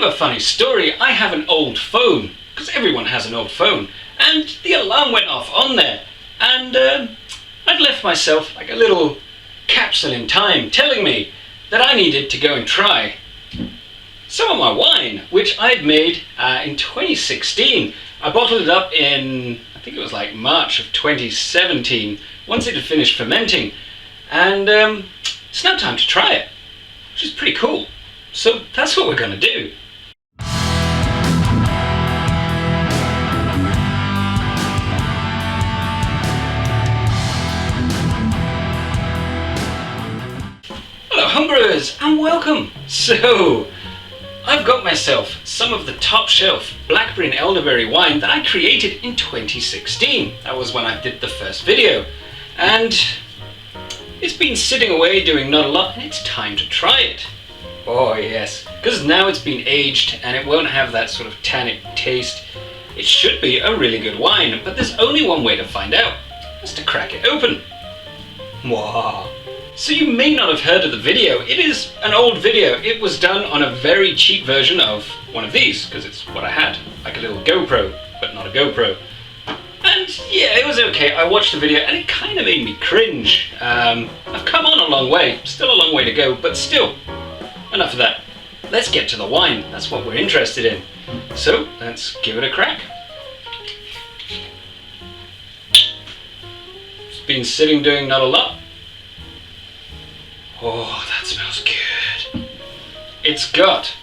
of a funny story. I have an old phone, because everyone has an old phone, and the alarm went off on there, and I'd left myself like a little capsule in time telling me that I needed to go and try some of my wine, which I'd made in 2016. I bottled it up in, I think it was like March of 2017, once it had finished fermenting, and it's now time to try it, which is pretty cool. So that's what we're going to do. Hello homebrewers and welcome! So, I've got myself some of the top shelf blackberry and elderberry wine that I created in 2016. That was when I did the first video. And it's been sitting away doing not a lot, and it's time to try it. Oh yes, because now it's been aged and it won't have that sort of tannic taste. It should be a really good wine, but there's only one way to find out. That's to crack it open. Wow. So you may not have heard of the video. It is an old video. It was done on a very cheap version of one of these, because it's what I had, like a little GoPro, but not a GoPro. And yeah, it was okay. I watched the video and it kind of made me cringe. I've come on a long way, still a long way to go, but still, enough of that. Let's get to the wine. That's what we're interested in. So let's give it a crack. It's been sitting doing not a lot. Oh, that smells good. It's got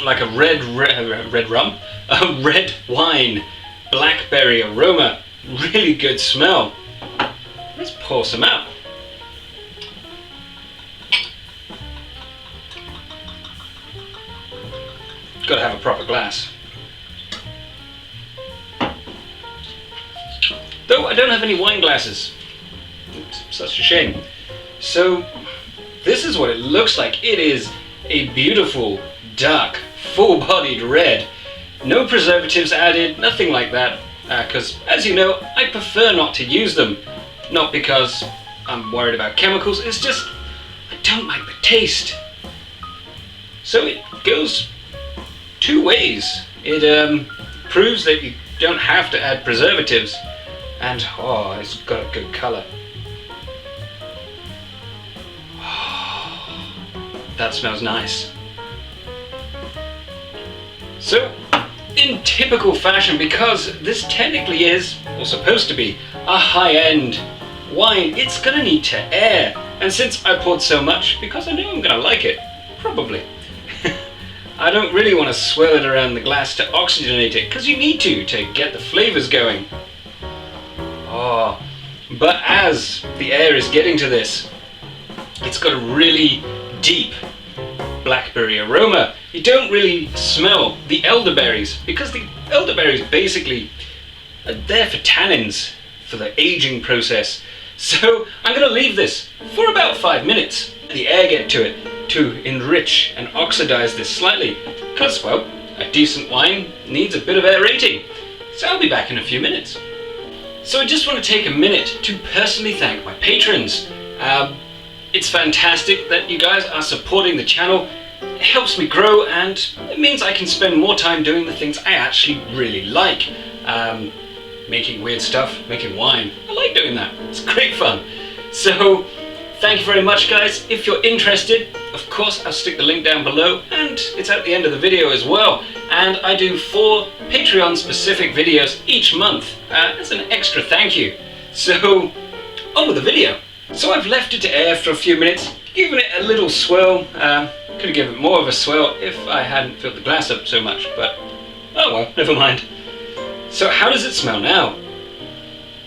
like a red rum, a red wine, blackberry aroma, really good smell. Let's pour some out. Got to have a proper glass. Though I don't have any wine glasses. Oops, such a shame. So this is what it looks like. It is a beautiful, dark, full-bodied red. No preservatives added, nothing like that. Because, as you know, I prefer not to use them. Not because I'm worried about chemicals, it's just I don't like the taste. So it goes two ways. It proves that you don't have to add preservatives. And, oh, it's got a good colour. That smells nice. So, in typical fashion, because this technically is, or supposed to be, a high-end wine, it's gonna need to air. And since I poured so much, because I know I'm gonna like it, probably, I don't really want to swirl it around the glass to oxygenate it, because you need to get the flavours going. Oh, but as the air is getting to this, it's got a really deep blackberry aroma. You don't really smell the elderberries, because the elderberries basically are there for tannins, for the aging process. So I'm going to leave this for about 5 minutes. Let the air get to it to enrich and oxidize this slightly, because, well, a decent wine needs a bit of aerating. So I'll be back in a few minutes. So I just want to take a minute to personally thank my patrons. It's fantastic that you guys are supporting the channel. It helps me grow, and it means I can spend more time doing the things I actually really like. Making weird stuff, making wine. I like doing that. It's great fun. So thank you very much, guys. If you're interested, of course, I'll stick the link down below, and it's at the end of the video as well. And I do 4 Patreon specific videos each month as an extra thank you. So on with the video. So I've left it to air for a few minutes, given it a little swirl. Could have given it more of a swirl if I hadn't filled the glass up so much, but oh well, never mind. So how does it smell now?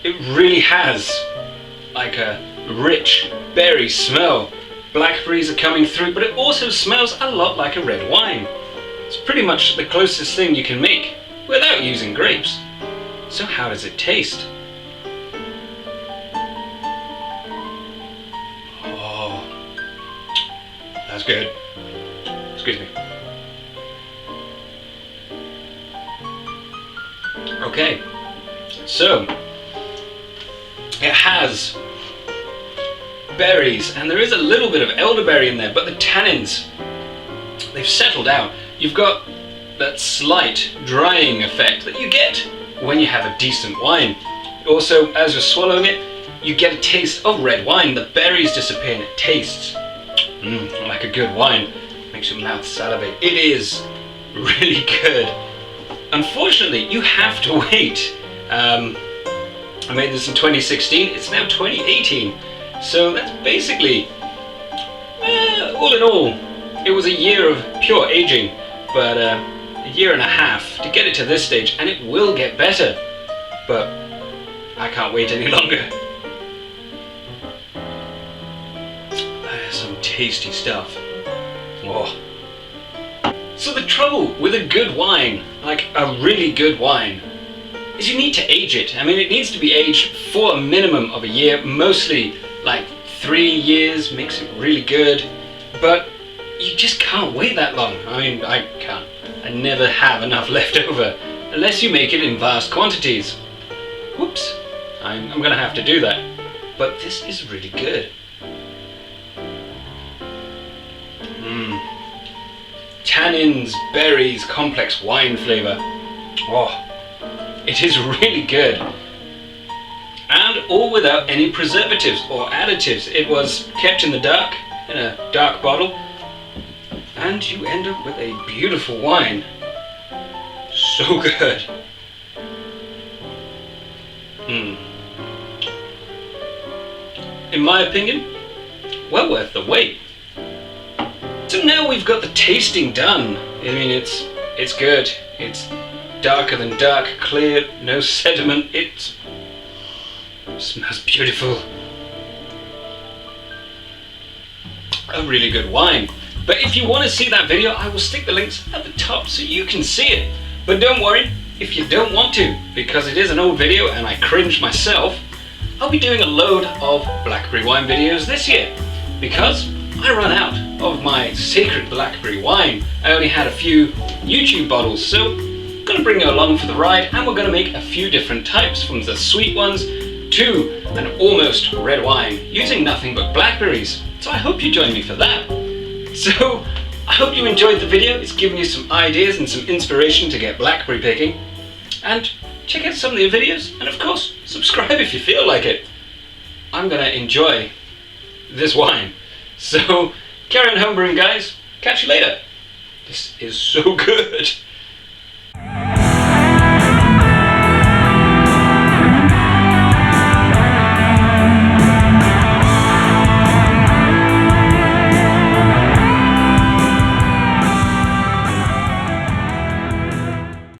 It really has like a rich berry smell. Blackberries are coming through, but it also smells a lot like a red wine. It's pretty much the closest thing you can make without using grapes. So how does it taste? Oh, that's good. Excuse me. Okay, so it has berries, and there is a little bit of elderberry in there, but the tannins, they've settled out. you've got that slight drying effect that you get when you have a decent wine. Also, as you're swallowing it, you get a taste of red wine. The berries disappear and it tastes like a good wine. Makes your mouth salivate. It is really good. Unfortunately, you have to wait. I made this in 2016, it's now 2018. So that's basically, all in all, it was a year of pure aging, but a year and a half to get it to this stage, and it will get better. But I can't wait any longer. There's some tasty stuff. Oh. So the trouble with a good wine, like a really good wine, is you need to age it. I mean, it needs to be aged for a minimum of a year, mostly like 3 years makes it really good, but you just can't wait that long. I mean, I can't. I never have enough left over, unless you make it in vast quantities. Whoops, I'm gonna have to do that. But this is really good. Tannins, berries, complex wine flavor. Oh, it is really good. And all without any preservatives or additives. It was kept in the dark, in a dark bottle, and you end up with a beautiful wine. So good. In my opinion, well worth the wait. So now we've got the tasting done. I mean, it's good. It's darker than dark, clear, no sediment. It smells beautiful. A really good wine. But if you want to see that video, I will stick the links at the top so you can see it. But don't worry if you don't want to, because it is an old video and I cringed myself. I'll be doing a load of blackberry wine videos this year, because I ran out of my secret blackberry wine. I only had a few YouTube bottles, so I'm gonna bring you along for the ride, and we're gonna make a few different types, from the sweet ones to an almost red wine, using nothing but blackberries. So I hope you join me for that. So I hope you enjoyed the video. It's given you some ideas and some inspiration to get blackberry picking. And check out some of the videos, and of course, subscribe if you feel like it. I'm gonna enjoy this wine. So, carry on homebrewing, guys. Catch you later. This is so good.